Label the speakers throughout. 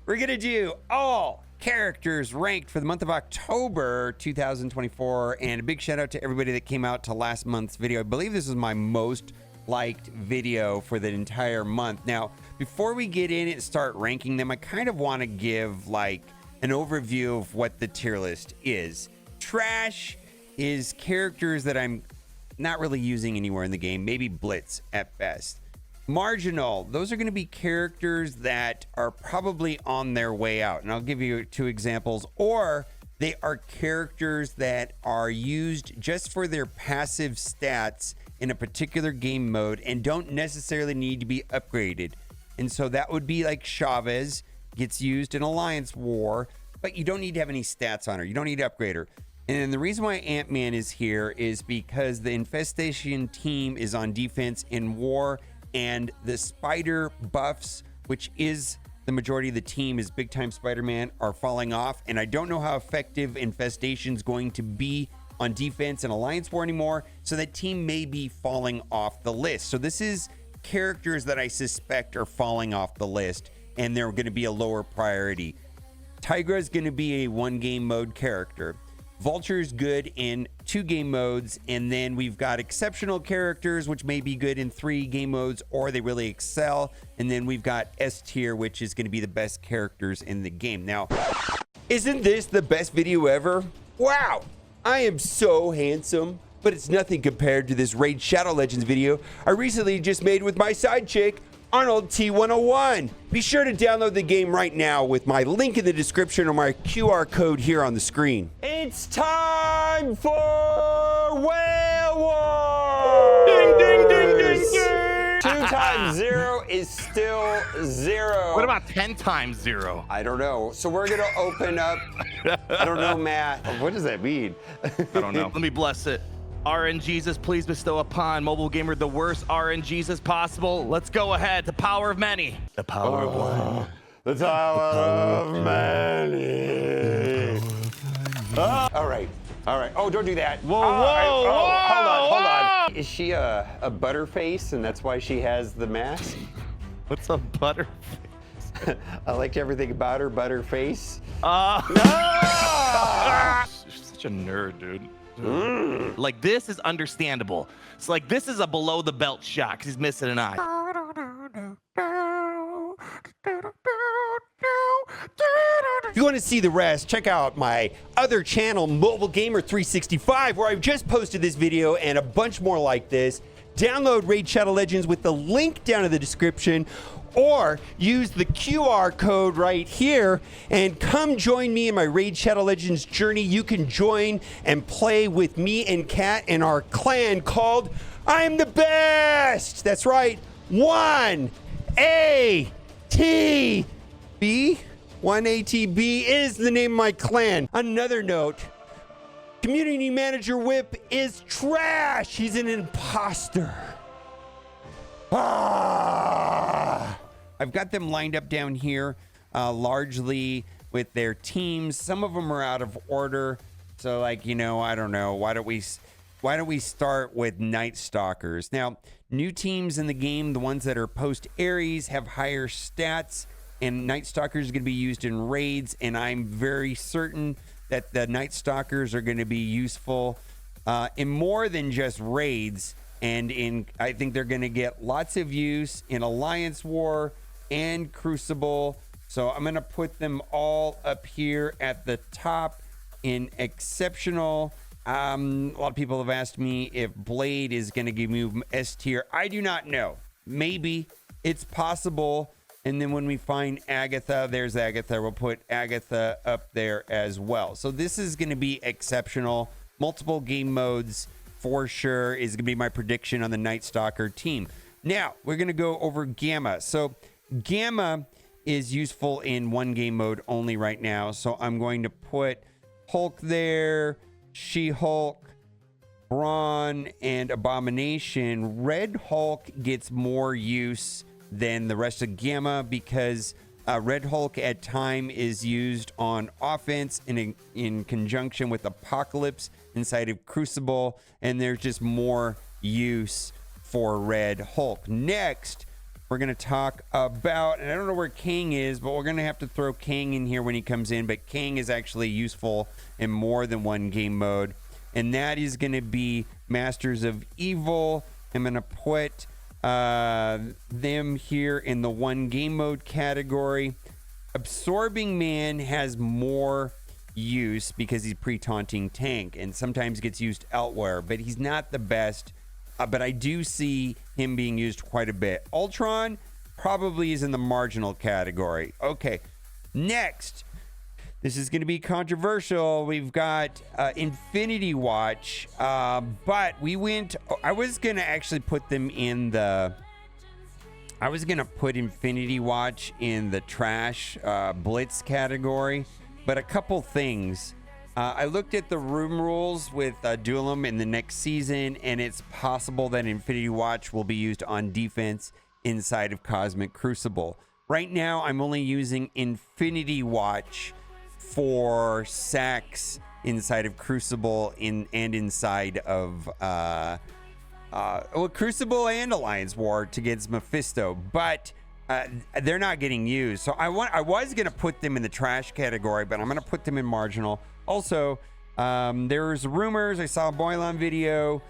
Speaker 1: We're going to do all characters ranked for the month of October 2024. And a big shout out to everybody that came out to last month's video. I believe this is my most liked video for the entire month. Now, before we get in and start ranking them, I kind of want to give like an overview of what the tier list is. Trash is characters that I'm not really using anywhere in the game, maybe Blitz at best. Marginal, those are going to be characters that are probably on their way out. And I'll give you two examples. Or they are characters that are used just for their passive stats in a particular game mode and don't necessarily need to be upgraded. And so that would be like Chavez, gets used in Alliance War, but you don't need to have any stats on her. You don't need to upgrade her. And the reason why Ant-Man is here is because the Infestation team is on defense in War, and the Spider buffs, which is the majority of the team, is Big Time Spider-Man, are falling off. And I don't know how effective Infestation's going to be on defense and Alliance War anymore, so that team may be falling off the list. So this is characters that I suspect are falling off the list, and they're going to be a lower priority. Tigra is going to be a 1-game mode character. Vulture is good in 2 game modes, and then we've got exceptional characters, which may be good in 3 game modes, or they really excel. And then we've got S tier, which is going to be the best characters in the game. Now, isn't this the best video ever? Wow, I am so handsome, but it's nothing compared to this Raid Shadow Legends video I recently just made with my side chick, Arnold T101. Be sure to download the game right now with my link in the description or my QR code here on the screen. It's time for Whale Wars!
Speaker 2: Ding, ding, ding, ding, ding!
Speaker 1: 2 times 0 is still 0.
Speaker 2: What about 10 times 0?
Speaker 1: I don't know. So we're gonna open up, I don't know math. What does that mean?
Speaker 2: I don't know. Let me bless it. RNGesus, please bestow upon Mobile Gamer the worst RNGesus possible. Let's go ahead. The power of many. The power of one.
Speaker 1: The power of many. All right. All right. Oh, don't do that.
Speaker 2: Whoa,
Speaker 1: All right.
Speaker 2: whoa, whoa,
Speaker 1: Hold on. Is she a butterface and that's why she has the mask?
Speaker 2: What's a butterface?
Speaker 1: I liked everything about her, butterface.
Speaker 2: No! You're such a nerd, dude. Like, this is understandable. It's like, this is a below the belt shot because he's missing an eye.
Speaker 1: If you want to see the rest, check out my other channel, Mobile Gamer 365, where I've just posted this video and a bunch more like this. Download Raid Shadow Legends with the link down in the description, or use the QR code right here and come join me in my Raid Shadow Legends journey. You can join and play with me and Kat in our clan called I Am the Best. That's right, 1ATB. 1ATB is the name of my clan. Another note, Community Manager Whip is trash. He's an imposter. I've got them lined up down here, largely with their teams. Some of them are out of order. So, like, you know, I don't know. Why don't we start with Nightstalkers? Now, new teams in the game, the ones that are post Ares, have higher stats, and Nightstalkers is going to be used in raids. And I'm very certain that the Nightstalkers are going to be useful in more than just raids. And I think they're going to get lots of use in Alliance War and Crucible. So I'm going to put them all up here at the top in exceptional. A lot of people have asked me if Blade is going to give me S tier. I do not know. Maybe. It's possible. And then when we find Agatha, there's Agatha. We'll put Agatha up there as well. So this is going to be exceptional. Multiple game modes for sure is going to be my prediction on the Nightstalker team. Now, we're going to go over Gamma. So Gamma is useful in 1-game mode only right now. So I'm going to put Hulk there, She-Hulk, Brawn, and Abomination. Red Hulk gets more use than the rest of Gamma because Red Hulk at time is used on offense in conjunction with Apocalypse inside of Crucible, and there's just more use for Red Hulk. Next, we're going to talk about, and I don't know where King is, but we're going to have to throw King in here when he comes in. But King is actually useful in more than one game mode, and that is going to be Masters of Evil. I'm going to put them here in the one game mode category. Absorbing Man has more use because he's pre-taunting tank and sometimes gets used elsewhere, but he's not the best. But I do see him being used quite a bit. Ultron probably is in the marginal category. Okay, next. This is going to be controversial. We've got Infinity Watch, but we went... I was going to actually put them in the... I was going to put Infinity Watch in the trash Blitz category, but a couple things. I looked at the room rules with Duelim in the next season, and it's possible that Infinity Watch will be used on defense inside of Cosmic Crucible. Right now, I'm only using Infinity Watch for sacks inside of Crucible and inside of Crucible and Alliance War against Mephisto, but they're not getting used. So I was going to put them in the trash category, but I'm going to put them in marginal. Also, there's rumors. I saw a Boilan video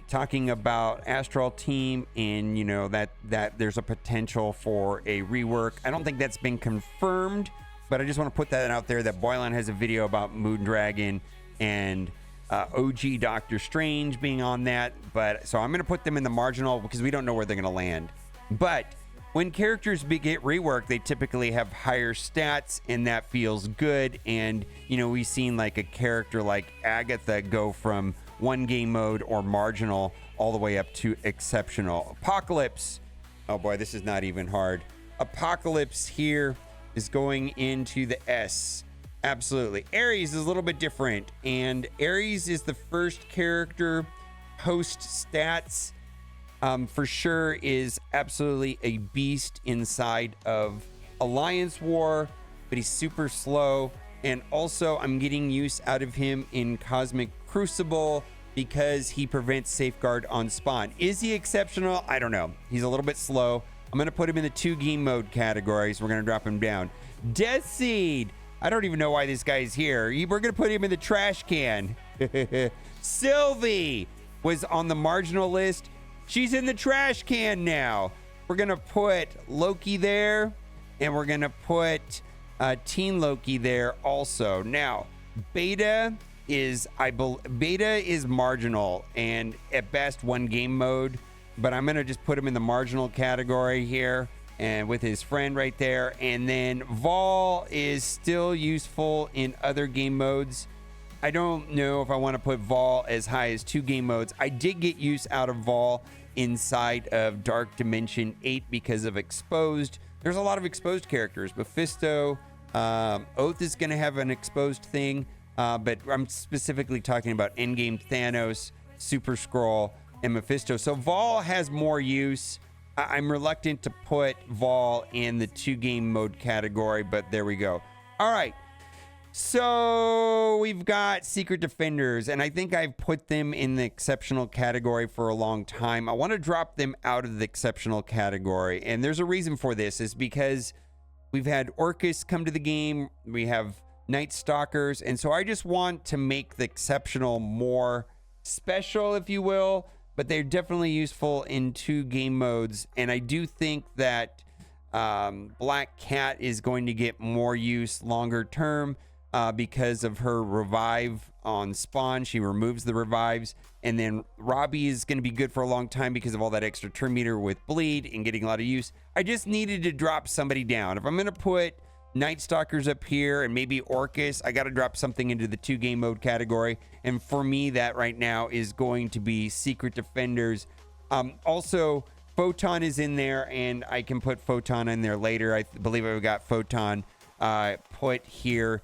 Speaker 1: talking about Astral Team, and you know that there's a potential for a rework. I don't think that's been confirmed, but I just want to put that out there that Boilan has a video about Moondragon and OG Doctor Strange being on that. But so I'm going to put them in the marginal because we don't know where they're going to land. But when characters get reworked, they typically have higher stats, and that feels good. And, you know, we've seen like a character like Agatha go from one game mode or marginal all the way up to exceptional. Apocalypse. Oh boy, this is not even hard. Apocalypse here is going into the S. Absolutely. Ares is a little bit different. And Ares is the first character post stats. For sure is absolutely a beast inside of Alliance War, but he's super slow. And also I'm getting use out of him in Cosmic Crucible because he prevents Safeguard on spawn. Is he exceptional? I don't know. He's a little bit slow. I'm going to put him in the 2 game mode categories. We're going to drop him down. Death Seed. I don't even know why this guy's here. We're going to put him in the trash can. Sylvie was on the marginal list. She's in the trash can now. We're going to put Loki there, and we're going to put Teen Loki there also. Now, Beta is marginal and at best 1 game mode, but I'm going to just put him in the marginal category here and with his friend right there. And then Vol is still useful in other game modes. I don't know if I want to put Vol as high as 2 game modes. I did get use out of Vol inside of Dark Dimension 8 because of Exposed. There's a lot of exposed characters. Mephisto, Oath is going to have an exposed thing, but I'm specifically talking about Endgame Thanos, Super Skrull, and Mephisto. So Vol has more use. I'm reluctant to put Vol in the 2 game mode category, but there we go. All right. So we've got Secret Defenders, and I think I've put them in the exceptional category for a long time. I want to drop them out of the exceptional category, and there's a reason for this. Is because we've had Orcus come to the game, we have Nightstalkers, and so I just want to make the exceptional more special, if you will, but they're definitely useful in 2 game modes, and I do think that Black Cat is going to get more use longer term. Because of her revive on spawn. She removes the revives. And then Robbie is going to be good for a long time because of all that extra turn meter with bleed and getting a lot of use. I just needed to drop somebody down. If I'm going to put Nightstalkers up here and maybe Orcus, I got to drop something into the 2 game mode category. And for me, that right now is going to be Secret Defenders. Also, Photon is in there, and I can put Photon in there later. I believe I've got Photon put here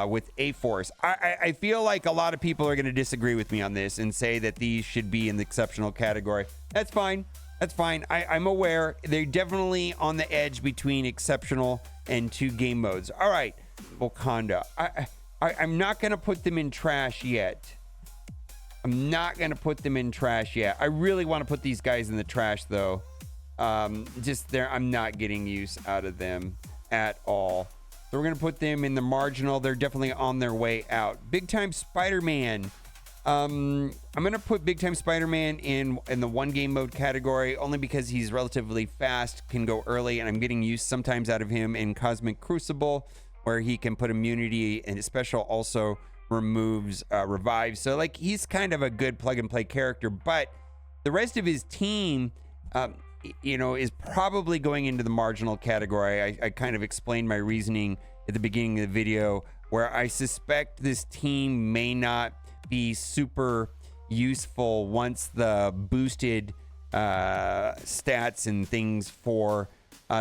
Speaker 1: with A-Force. I feel like a lot of people are going to disagree with me on this and say that these should be in the exceptional category. That's fine. That's fine. I'm aware. They're definitely on the edge between exceptional and 2 game modes. All right, Wakanda. I'm not going to put them in trash yet. I really want to put these guys in the trash, though. Just there, I'm not getting use out of them at all. So we're gonna put them in the marginal. They're definitely on their way out. Big Time Spider-Man. I'm gonna put Big Time Spider-Man in the one game mode category only because he's relatively fast, can go early, and I'm getting use sometimes out of him in Cosmic Crucible, where he can put immunity, and his special also removes revive. So like he's kind of a good plug and play character, but the rest of his team, is probably going into the marginal category. I kind of explained my reasoning at the beginning of the video, where I suspect this team may not be super useful once the boosted stats and things for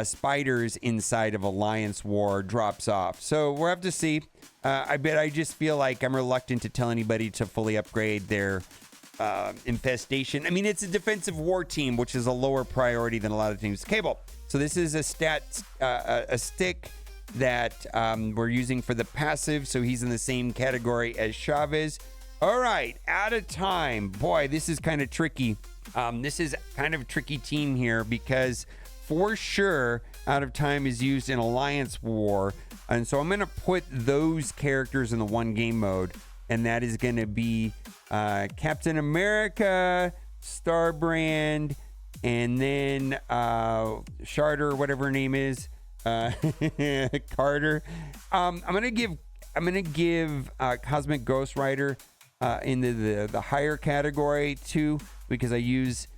Speaker 1: spiders inside of Alliance War drops off. So we'll have to see. I just feel like I'm reluctant to tell anybody to fully upgrade their infestation. I mean, it's a defensive war team, which is a lower priority than a lot of teams. Cable. So this is a stick that we're using for the passive. So he's in the same category as Chavez. All right, out of time. Boy, this is kind of tricky. This is kind of a tricky team here because for sure out of time is used in Alliance War. And so I'm going to put those characters in the one game mode. And that is going to be Captain America, Starbrand, and then Charter, whatever her name is, Carter. I'm gonna give Cosmic Ghost Rider into the higher category too, because I use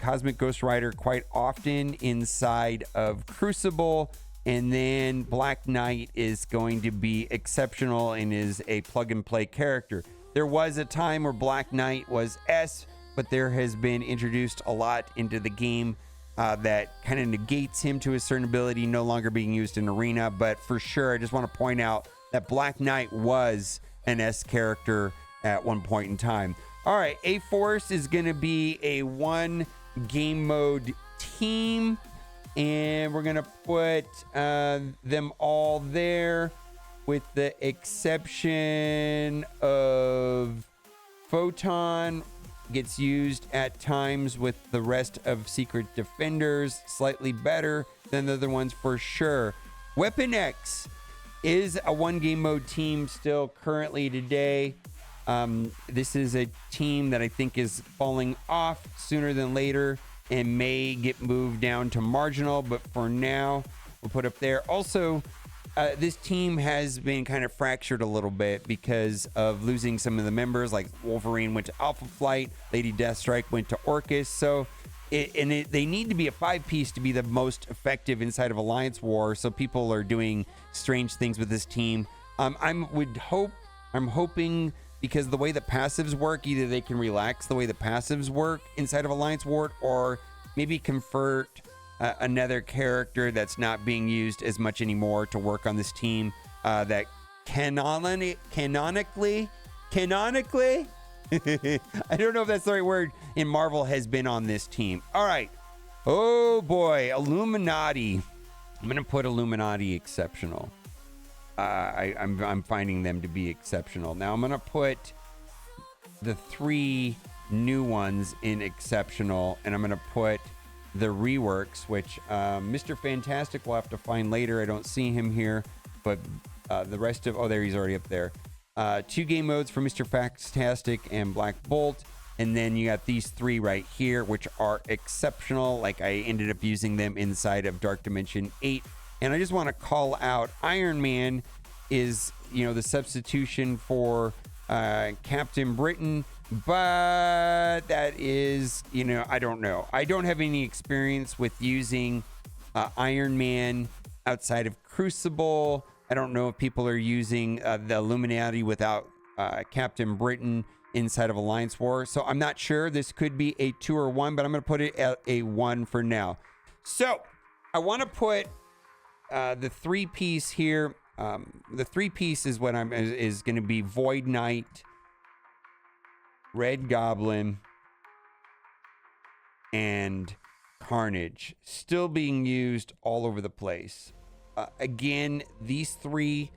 Speaker 1: Cosmic Ghost Rider quite often inside of Crucible. And then Black Knight is going to be exceptional and is a plug and play character. There was a time where Black Knight was S, but there has been introduced a lot into the game that kind of negates him to a certain ability, no longer being used in Arena. But for sure, I just want to point out that Black Knight was an S character at one point in time. All right, A-Force is going to be a one game mode team. And we're going to put them all there with the exception of Photon. Gets used at times with the rest of Secret Defenders. Slightly better than the other ones for sure. Weapon X is a one game mode team still currently today. This is a team that I think is falling off sooner than later and may get moved down to marginal, but for now we'll put up there. Also, this team has been kind of fractured a little bit because of losing some of the members, like Wolverine went to Alpha Flight, Lady Deathstrike went to Orcus. So they need to be a 5-piece to be the most effective inside of Alliance War. So people are doing strange things with this team. I'm hoping, because the way the passives work, either they can relax the way the passives work inside of Alliance War, or maybe convert another character that's not being used as much anymore to work on this team that canonically I don't know if that's the right word in Marvel has been on this team. All right. Oh boy, Illuminati. I'm gonna put Illuminati exceptional. I'm finding them to be exceptional. Now I'm gonna put the 3 new ones in exceptional, and I'm gonna put the reworks, which Mr. Fantastic will have to find later. I don't see him here, but the rest of there he's already up there. 2 game modes for Mr. Fantastic and Black Bolt, and then you got these 3 right here, which are exceptional. Like I ended up using them inside of Dark Dimension 8. And I just want to call out Iron Man is, the substitution for Captain Britain, but that is, I don't know. I don't have any experience with using Iron Man outside of Crucible. I don't know if people are using the Illuminati without Captain Britain inside of Alliance War. So I'm not sure. This could be a 2 or 1, but I'm going to put it at a 1 for now. So I want to put the 3-piece here. The 3-piece is what is going to be Void Knight, Red Goblin, and Carnage, still being used all over the place. Again, these 3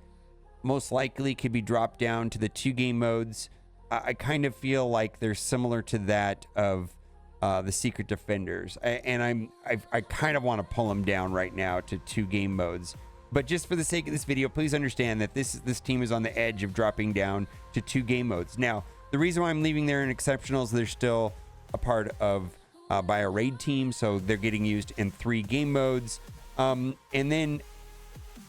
Speaker 1: most likely could be dropped down to the 2 game modes. I kind of feel like they're similar to that of the Secret Defenders, and I kind of want to pull them down right now to 2 game modes. But just for the sake of this video, please understand that this team is on the edge of dropping down to 2 game modes. Now, the reason why I'm leaving there in exceptionals, they're still a part of by a raid team, so they're getting used in 3 game modes. And then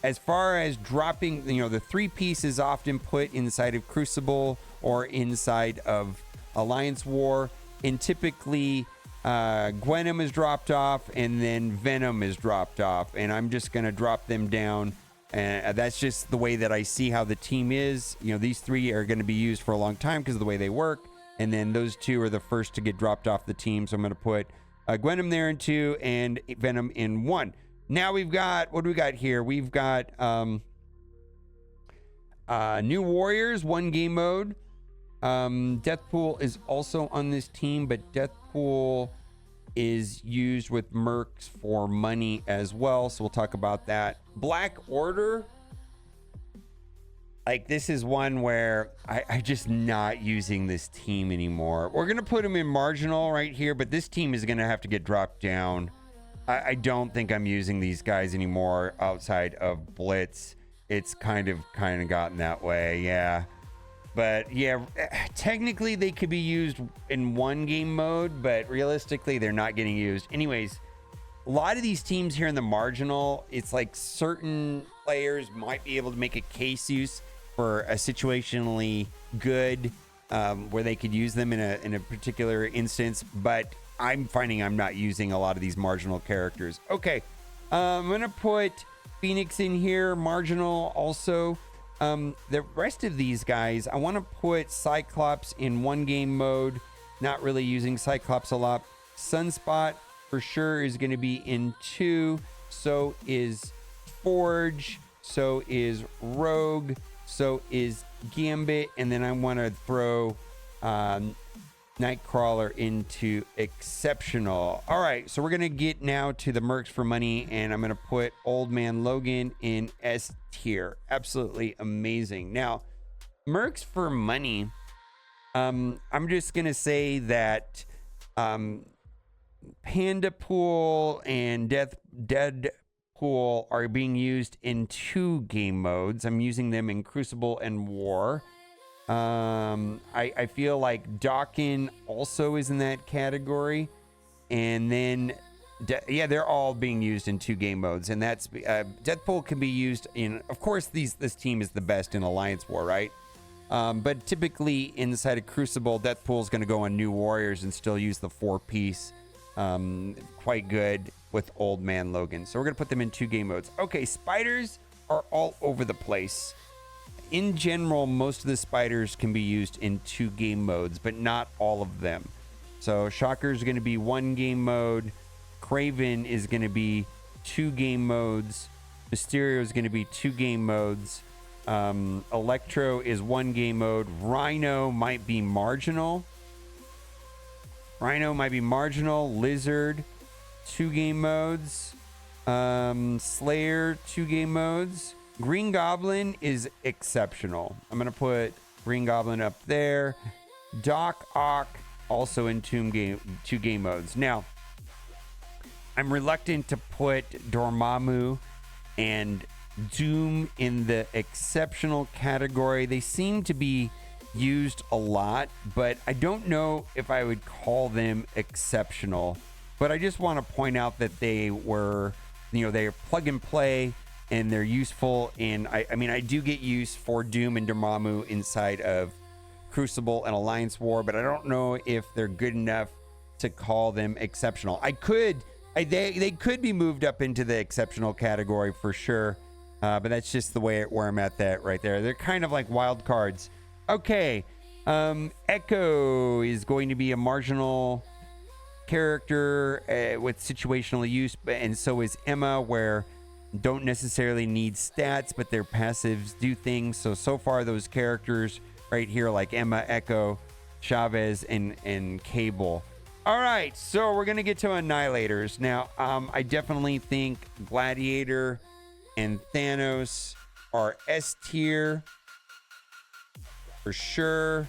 Speaker 1: as far as dropping, the 3-piece is often put inside of Crucible or inside of Alliance War, and typically Gwenum is dropped off and then Venom is dropped off, and I'm just going to drop them down, and that's just the way that I see how the team is. These 3 are going to be used for a long time because of the way they work, and then those 2 are the first to get dropped off the team, so I'm going to put Gwenum there in 2 and Venom in 1. Now we've got, what do we got here? We've got New Warriors, 1 game mode. Deathpool is also on this team, but Deathpool is used with Merks for money as well, so we'll talk about that. Black Order, like, this is one where I just not using this team anymore. We're gonna put them in marginal right here, but this team is gonna have to get dropped down. I don't think I'm using these guys anymore outside of Blitz. It's kind of gotten that way, yeah. But yeah, technically they could be used in 1 game mode, but realistically they're not getting used. Anyways, a lot of these teams here in the marginal, it's like certain players might be able to make a case use for a situationally good, where they could use them in a particular instance, but I'm finding I'm not using a lot of these marginal characters. Okay, I'm gonna put Phoenix in here, marginal also. The rest of these guys, I want to put Cyclops in 1 game mode, not really using Cyclops a lot. Sunspot for sure is going to be in 2, so is Forge, so is Rogue, so is Gambit, and then I want to throw Nightcrawler into exceptional. All right, so we're gonna get now to the Mercs for money, and I'm gonna put Old Man Logan in S tier. Absolutely amazing. Now, Mercs for money, I'm just gonna say that Panda Pool and Deadpool are being used in 2 game modes. I'm using them in Crucible and War. I feel like Dawkin also is in that category, and then yeah, they're all being used in 2 game modes, and that's Deadpool can be used in, of course, this team is the best in Alliance War, right? But typically inside of Crucible, Deadpool is going to go on New Warriors and still use the 4-piece, quite good with Old Man Logan. So we're going to put them in 2 game modes. Okay, spiders are all over the place. In general, most of the spiders can be used in 2 game modes, but not all of them. So Shocker is going to be 1 game mode. Kraven is going to be 2 game modes. Mysterio is going to be 2 game modes. Electro is 1 game mode. Rhino might be marginal. Lizard, 2 game modes. Slayer, 2 game modes. Green Goblin is exceptional. I'm going to put Green Goblin up there. Doc Ock also in 2 game modes. Now, I'm reluctant to put Dormammu and Doom in the exceptional category. They seem to be used a lot, but I don't know if I would call them exceptional. But I just want to point out that they were, they're plug and play. And they're useful in, I mean, I do get use for Doom and Dormammu inside of Crucible and Alliance War, but I don't know if they're good enough to call them exceptional. They could be moved up into the exceptional category for sure, but that's just the way where I'm at that right there. They're kind of like wild cards. Okay, Echo is going to be a marginal character with situational use, and so is Emma, where don't necessarily need stats, but their passives do things. So far those characters right here, like Emma, Echo, Chavez, and Cable. All right, so we're gonna get to Annihilators now. I definitely think Gladiator and Thanos are S tier for sure.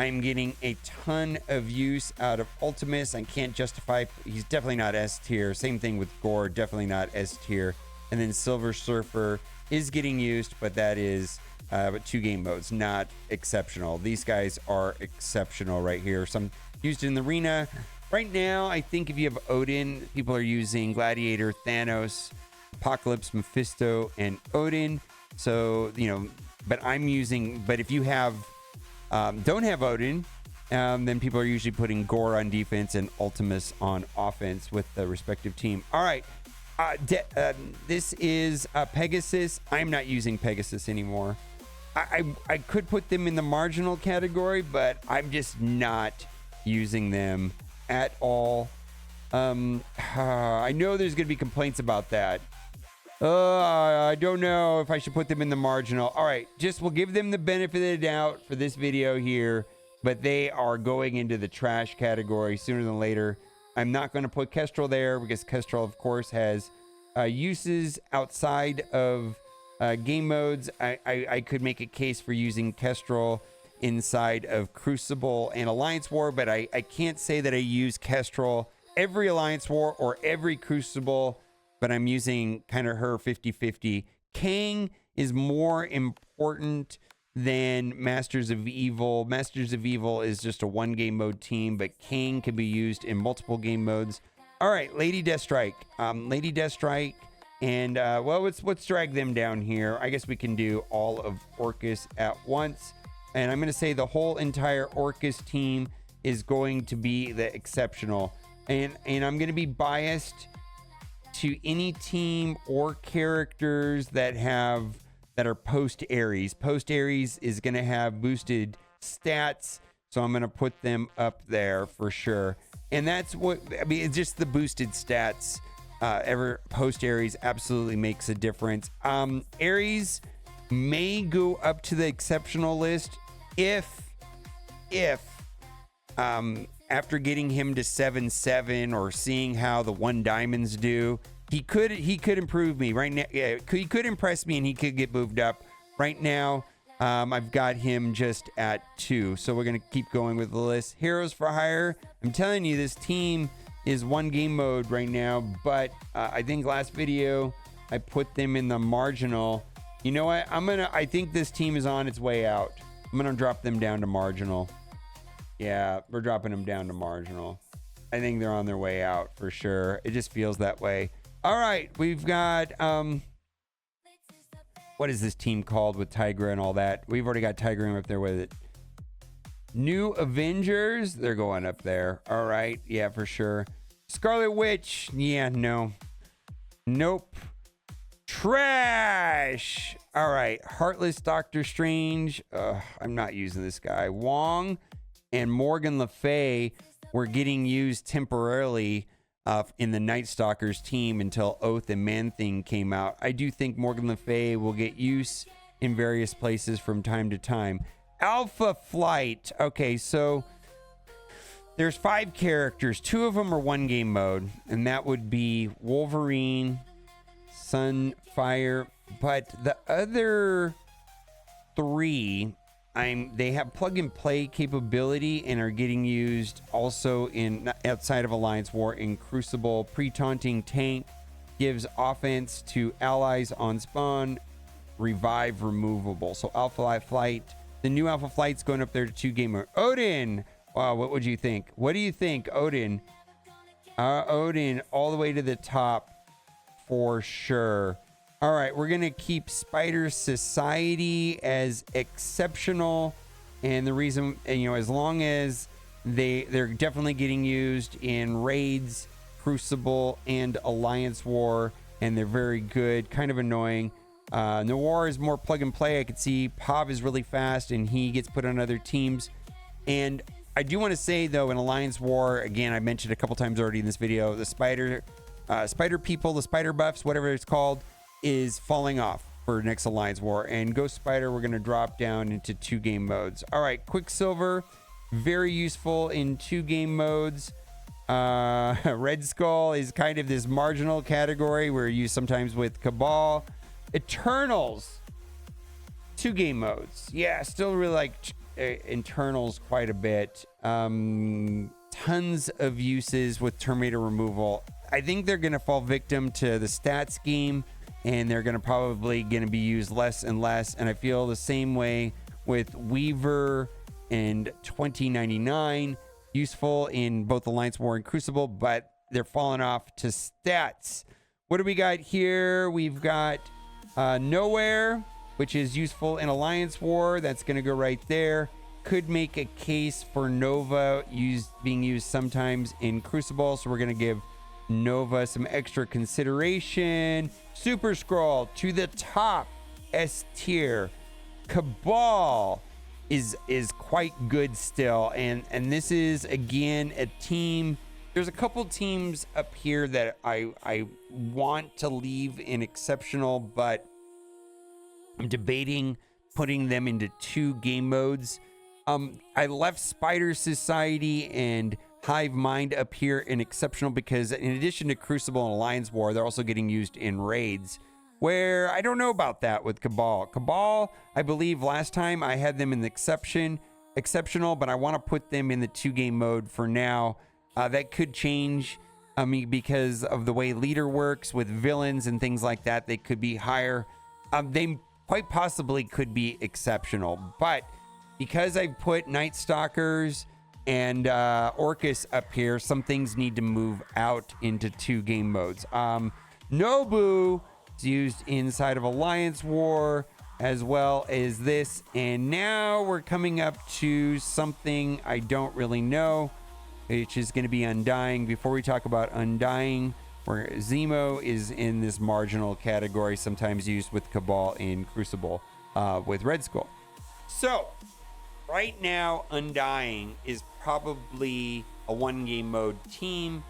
Speaker 1: I'm getting a ton of use out of Ultimus. I can't justify. He's definitely not S tier. Same thing with Gore. Definitely not S tier. And then Silver Surfer is getting used, but that is 2 game modes, not exceptional. These guys are exceptional right here. Some used in the arena. Right now, I think if you have Odin, people are using Gladiator, Thanos, Apocalypse, Mephisto, and Odin. So, you know, but if you have don't have Odin, then people are usually putting Gore on defense and Ultimus on offense with the respective team. All right. This is Pegasus. I'm not using Pegasus anymore. I could put them in the marginal category, but I'm just not using them at all. I know there's going to be complaints about that. I don't know if I should put them in the marginal. All right, we'll give them the benefit of the doubt for this video here, but they are going into the trash category sooner than later. I'm not going to put Kestrel there because Kestrel, of course, has uses outside of game modes. I could make a case for using Kestrel inside of Crucible and Alliance War, but I can't say that I use Kestrel every Alliance War or every Crucible, but I'm using kind of her 50-50. Kang is more important than Masters of Evil. Masters of Evil is just a 1 game mode team, but Kang can be used in multiple game modes. All right, Lady Deathstrike. Lady Deathstrike, and well, let's drag them down here. I guess we can do all of Orcus at once. And I'm going to say the whole entire Orcus team is going to be the exceptional. And I'm going to be biased to any team or characters that are post Ares. Post Ares is going to have boosted stats, so I'm going to put them up there for sure. And that's what I mean. It's just the boosted stats. Post Ares absolutely makes a difference. Ares may go up to the exceptional list if after getting him to 7-7 or seeing how the 1 diamonds do, he could improve me right now. Yeah, he could impress me and he could get moved up. Right now, I've got him just at 2. So we're going to keep going with the list. Heroes for hire. I'm telling you, this team is 1 game mode right now, but I think last video I put them in the marginal. You know what? I think this team is on its way out. I'm going to drop them down to marginal. Yeah, we're dropping them down to marginal. I think they're on their way out for sure. It just feels that way. All right, we've got what is this team called with Tigra and all that? We've already got Tigra up there with it. New Avengers, they're going up there. All right, yeah, for sure. Scarlet Witch, yeah, no. Nope. Trash. All right, Heartless Doctor Strange. I'm not using this guy. Wong and Morgan Le Fay were getting used temporarily in the Nightstalkers team until Oath and Man-Thing came out. I do think Morgan Le Fay will get use in various places from time to time. Alpha Flight. Okay, so there's 5 characters. 2 of them are 1 game mode, and that would be Wolverine, Sunfire, but the other 3, they have plug and play capability and are getting used also in outside of Alliance War in Crucible. Pre-taunting tank gives offense to allies on spawn. Revive removable. So Alpha Flight, the new Alpha Flight's going up there to 2 gamer. Odin. Wow, what would you think? What do you think, Odin? Odin all the way to the top for sure. All right, we're going to keep Spider Society as exceptional. And the reason, as long as they're definitely getting used in raids, Crucible, and Alliance War, and they're very good, kind of annoying. Noir is more plug and play. I could see Pav is really fast, and he gets put on other teams. And I do want to say, though, in Alliance War, again, I mentioned a couple times already in this video, the Spider people, the Spider buffs, whatever it's called, is falling off for next Alliance War. And Ghost Spider, we're going to drop down into 2 game modes. All right, Quicksilver, very useful in 2 game modes. Red Skull is kind of this marginal category where you sometimes with Cabal. Eternals, 2 game modes. Yeah, still really like internals quite a bit. Tons of uses with Terminator removal. I think they're going to fall victim to the stat scheme, and they're going to be used less and less. And I feel the same way with Weaver and 2099, useful in both Alliance War and Crucible, but they're falling off to stats. What do we got here? We've got Nowhere, which is useful in Alliance War. That's going to go right there. Could make a case for Nova being used sometimes in Crucible, so we're going to give Nova some extra consideration. Super Scroll to the top, S tier. Cabal is quite good still, and this is again a team. There's a couple teams up here that I want to leave in exceptional, but I'm debating putting them into 2 game modes. I left Spider Society and Hive Mind up here in exceptional because in addition to Crucible and Alliance War, they're also getting used in raids, where I don't know about that with Cabal. Cabal, I believe last time I had them in the exceptional, but I want to put them in the 2-game mode for now. That could change, because of the way leader works with villains and things like that. They could be higher. They quite possibly could be exceptional, but because I put Nightstalkers and Orcus up here, some things need to move out into 2-game modes. Nobu is used inside of Alliance War as well as this, and now we're coming up to something I don't really know, which is going to be Undying. Before we talk about Undying, where Zemo is in this marginal category, sometimes used with Cabal in Crucible with Red Skull. So right now, Undying is probably a 1-game mode team.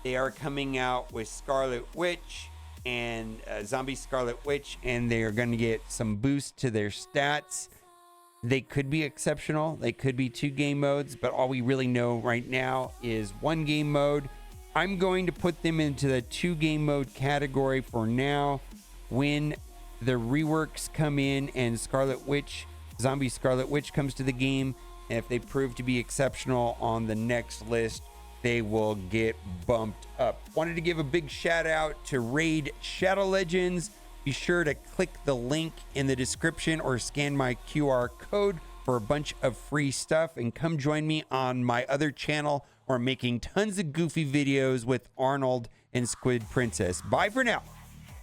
Speaker 1: They are coming out with Scarlet Witch and Zombie Scarlet Witch, and they are going to get some boost to their stats. They could be exceptional. They could be 2-game modes, but all we really know right now is 1-game mode. I'm going to put them into the 2-game mode category for now. When the reworks come in and Zombie Scarlet Witch comes to the game, and if they prove to be exceptional on the next list, they will get bumped up. Wanted to give a big shout out to Raid Shadow Legends. Be sure to click the link in the description or scan my QR code for a bunch of free stuff, and come join me on my other channel where I'm making tons of goofy videos with Arnold and Squid Princess. Bye for now.